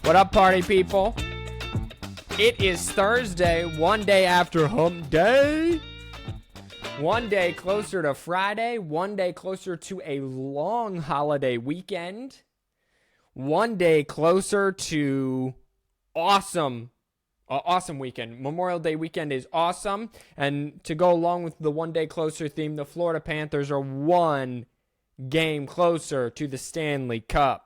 What up, party people? It is Thursday, one day after hump day. One day closer to Friday, one day closer to a long holiday weekend. One day closer to awesome weekend. Memorial Day weekend is awesome. And to go along with the one day closer theme, the Florida Panthers are one game closer to the Stanley Cup.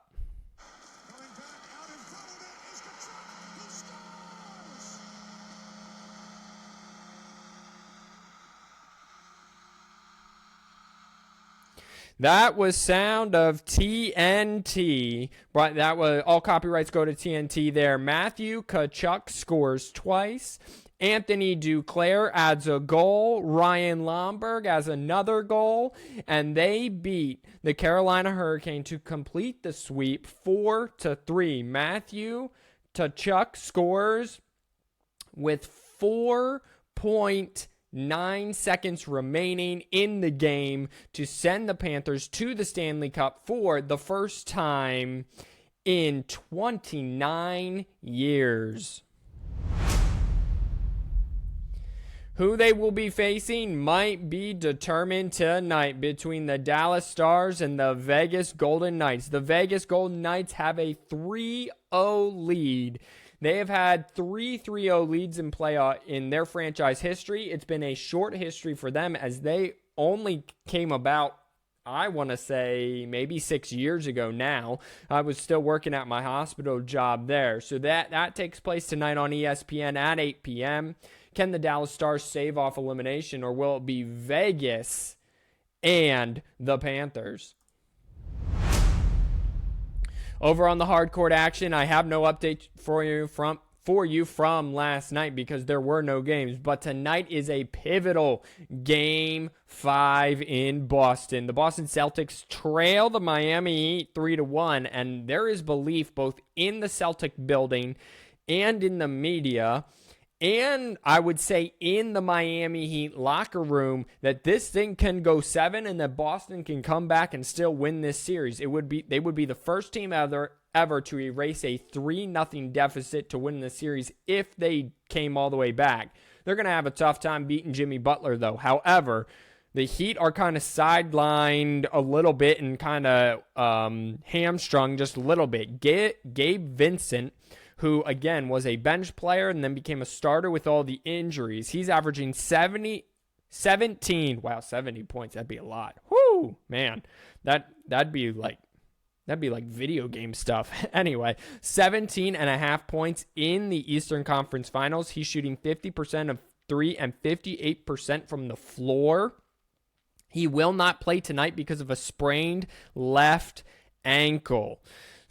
That was sound of TNT. But that was all copyrights go to TNT there. Matthew Tkachuk scores twice. Anthony Duclair adds a goal. Ryan Lomberg adds another goal. And they beat the Carolina Hurricane to complete the sweep 4-3. Matthew Tkachuk scores with 4.9 seconds remaining in the game to send the Panthers to the Stanley Cup for the first time in 29 years. Who they will be facing might be determined tonight between the Dallas Stars and the Vegas Golden Knights. The Vegas Golden Knights have a 3-0 lead. They have had 3-0 leads in their franchise history. It's been a short history for them as they only came about, I want to say, maybe 6 years ago now. I was still working at my hospital job there. So that takes place tonight on ESPN at 8 p.m. Can the Dallas Stars save off elimination, or will it be Vegas and the Panthers? Over on the hardcourt action, I have no update for you from last night because there were no games. But tonight is a pivotal Game 5 in Boston. The Boston Celtics trail the Miami Heat 3-1, and there is belief both in the Celtic building and in the media, and I would say in the Miami Heat locker room, that this thing can go 7 and that Boston can come back and still win this series. They would be the first team ever to erase a 3-0 deficit to win the series if they came all the way back. They're going to have a tough time beating Jimmy Butler, though. However, the Heat are kind of sidelined a little bit and kind of hamstrung just a little bit. Gabe Vincent, who, again, was a bench player and then became a starter with all the injuries. He's averaging 70 points. That'd be a lot. Whoo, man. That'd be like video game stuff. Anyway, 17.5 points in the Eastern Conference Finals. He's shooting 50% of 3 and 58% from the floor. He will not play tonight because of a sprained left ankle.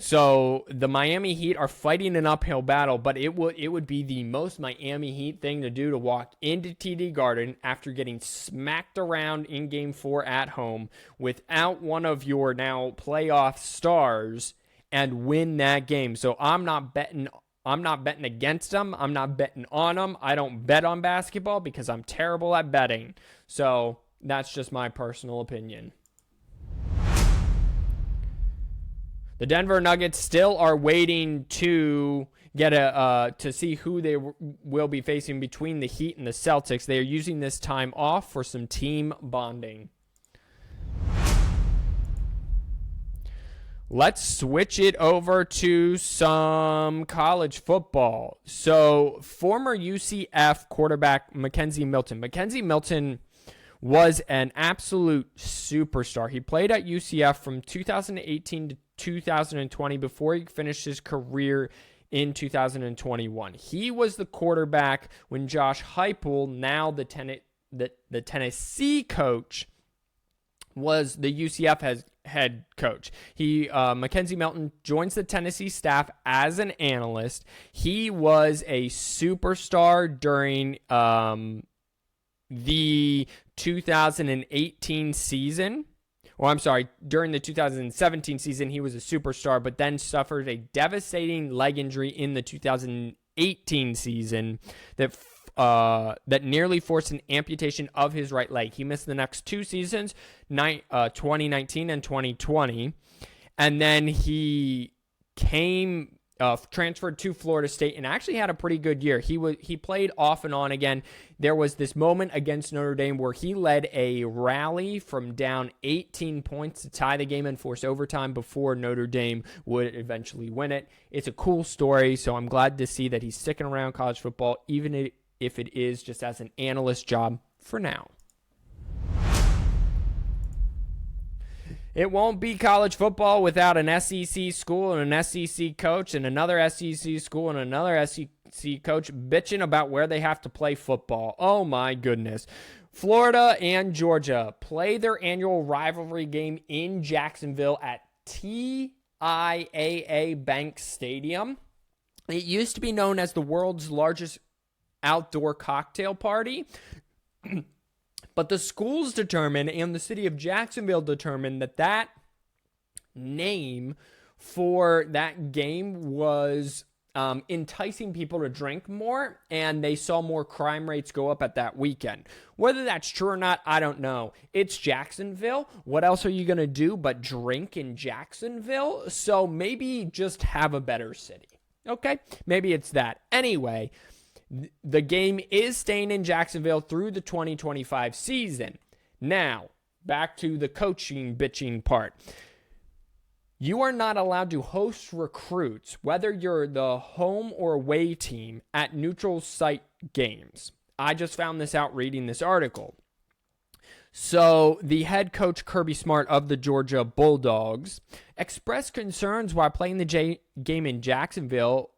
So the Miami Heat are fighting an uphill battle, but it would be the most Miami Heat thing to do to walk into TD Garden after getting smacked around in Game 4 at home without one of your now playoff stars and win that game. So I'm not betting against them. I'm not betting on them. I don't bet on basketball because I'm terrible at betting. So that's just my personal opinion. The Denver Nuggets still are waiting to get to see who they will be facing between the Heat and the Celtics. They are using this time off for some team bonding. Let's switch it over to some college football. So, former UCF quarterback Mackenzie Milton. Mackenzie Milton was an absolute superstar. He played at UCF from 2018 to 2020 before he finished his career in 2021. He was the quarterback when Josh Heupel, now the Tennessee coach, was the UCF head coach. Mackenzie Milton joins the Tennessee staff as an analyst. He was a superstar during the 2018 season. During the 2017 season, he was a superstar, but then suffered a devastating leg injury in the 2018 season that nearly forced an amputation of his right leg. He missed the next two seasons, 2019 and 2020, and then he came transferred to Florida State and actually had a pretty good year. He played off and on again. There was this moment against Notre Dame where he led a rally from down 18 points to tie the game and force overtime before Notre Dame would eventually win it. It's a cool story, so I'm glad to see that he's sticking around college football, even if it is just as an analyst job for now. It won't be college football without an SEC school and an SEC coach and another SEC school and another SEC coach bitching about where they have to play football. Oh my goodness. Florida and Georgia play their annual rivalry game in Jacksonville at TIAA Bank Stadium. It used to be known as the world's largest outdoor cocktail party. But the schools determined and the city of Jacksonville determined that name for that game was enticing people to drink more, and they saw more crime rates go up at that weekend. Whether that's true or not, I don't know. It's Jacksonville. What else are you going to do but drink in Jacksonville? So maybe just have a better city. Okay? Maybe it's that. Anyway, the game is staying in Jacksonville through the 2025 season. Now, back to the coaching bitching part. You are not allowed to host recruits, whether you're the home or away team, at neutral site games. I just found this out reading this article. So, the head coach, Kirby Smart, of the Georgia Bulldogs, expressed concerns while playing the game in Jacksonville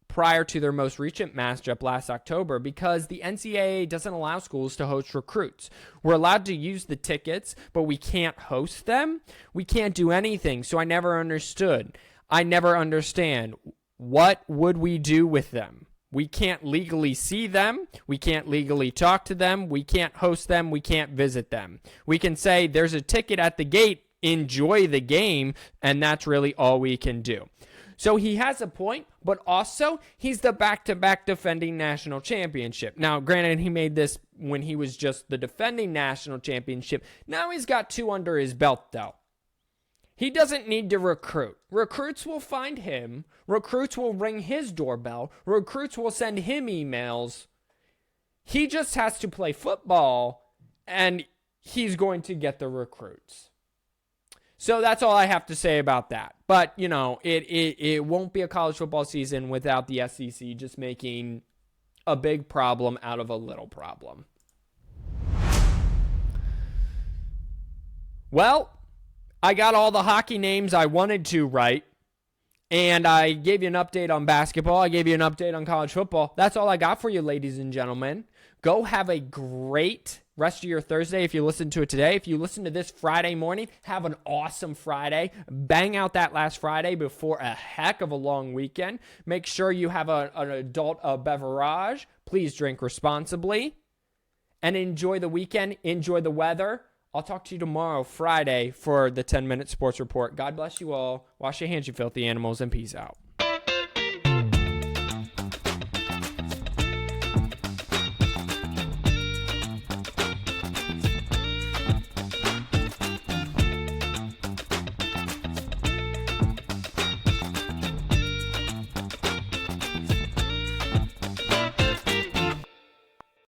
prior to their most recent matchup last October because the NCAA doesn't allow schools to host recruits. We're allowed to use the tickets, but we can't host them. We can't do anything, so I never understood. I never understand. What would we do with them? We can't legally see them. We can't legally talk to them. We can't host them. We can't visit them. We can say there's a ticket at the gate, enjoy the game, and that's really all we can do. So he has a point, but also he's the back-to-back defending national championship. Now, granted, he made this when he was just the defending national championship. Now he's got 2 under his belt, though. He doesn't need to recruit. Recruits will find him. Recruits will ring his doorbell. Recruits will send him emails. He just has to play football, and he's going to get the recruits. So that's all I have to say about that. But, you know, it won't be a college football season without the SEC just making a big problem out of a little problem. Well, I got all the hockey names I wanted to right, and I gave you an update on basketball. I gave you an update on college football. That's all I got for you, ladies and gentlemen. Go have a great rest of your Thursday if you listen to it today. If you listen to this Friday morning, have an awesome Friday. Bang out that last Friday before a heck of a long weekend. Make sure you have an adult beverage. Please drink responsibly. And enjoy the weekend. Enjoy the weather. I'll talk to you tomorrow, Friday, for the 10-Minute Sports Report. God bless you all. Wash your hands, you filthy animals, and peace out.